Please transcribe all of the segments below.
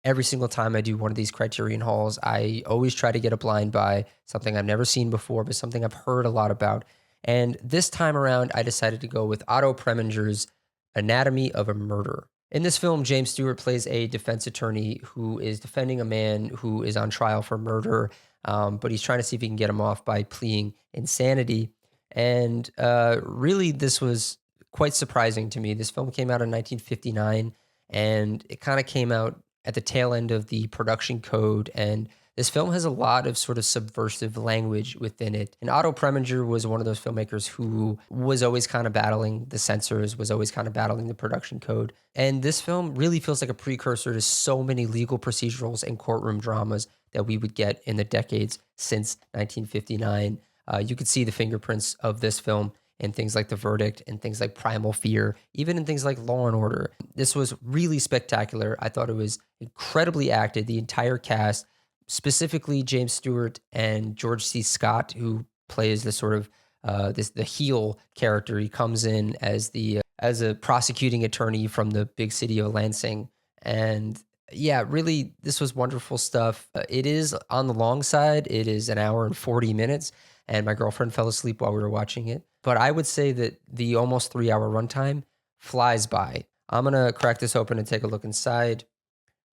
Every single time I do one of these Criterion hauls, I always try to get a blind buy, something I've never seen before, but something I've heard a lot about. And this time around, I decided to go with Otto Preminger's Anatomy of a Murder. In this film, James Stewart plays a defense attorney who is defending a man who is on trial for murder, but he's trying to see if he can get him off by pleading insanity. And really, this was quite surprising to me. This film came out in 1959, and it kind of came out at the tail end of the production code. And this film has a lot of sort of subversive language within it. And Otto Preminger was one of those filmmakers who was always kind of battling the censors, was always kind of battling the production code. And this film really feels like a precursor to so many legal procedurals and courtroom dramas that we would get in the decades since 1959. You could see the fingerprints of this film in things like The Verdict and things like Primal Fear, even in things like Law and Order. This was really spectacular. I thought it was incredibly acted. The entire cast, specifically James Stewart and George C. Scott, who plays the sort of the heel character. He comes in as the as a prosecuting attorney from the big city of Lansing, and yeah, really, this was wonderful stuff. It is on the long side. It is an hour and 40 minutes, and my girlfriend fell asleep while we were watching it. But I would say that the almost 3 hour runtime flies by. I'm going to crack this open and take a look inside.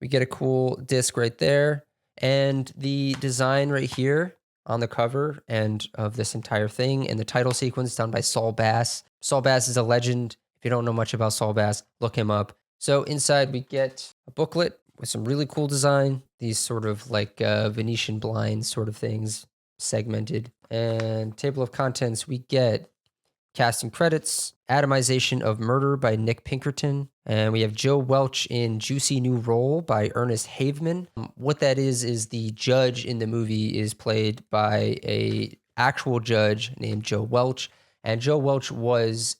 We get a cool disc right there. And the design right here on the cover and of this entire thing and the title sequence done by Saul Bass. Saul Bass is a legend. If you don't know much about Saul Bass, look him up. So inside we get a booklet with some really cool design. These sort of like Venetian blinds sort of things segmented. And table of contents, we get cast and credits, Atomization of Murder by Nick Pinkerton, and we have Joe Welch in Juicy New Role by Ernest Haveman. What that is the judge in the movie is played by a actual judge named Joe Welch, and Joe Welch was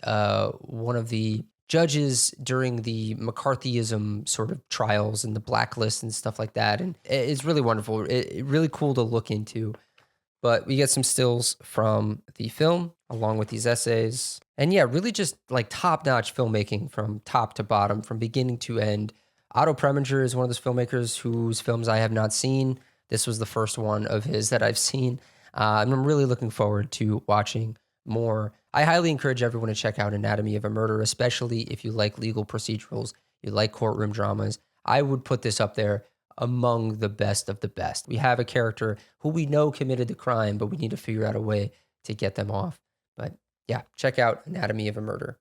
one of the judges during the McCarthyism sort of trials and the blacklist and stuff like that, and it's really wonderful. It's really cool to look into. But we get some stills from the film along with these essays. And yeah, really just like top-notch filmmaking from top to bottom, from beginning to end. Otto Preminger is one of those filmmakers whose films I have not seen. This was the first one of his that I've seen. And I'm really looking forward to watching more. I highly encourage everyone to check out Anatomy of a Murder, especially if you like legal procedurals, you like courtroom dramas. I would put this up there among the best of the best. We have a character who we know committed the crime, but we need to figure out a way to get them off. But yeah, check out Anatomy of a Murder.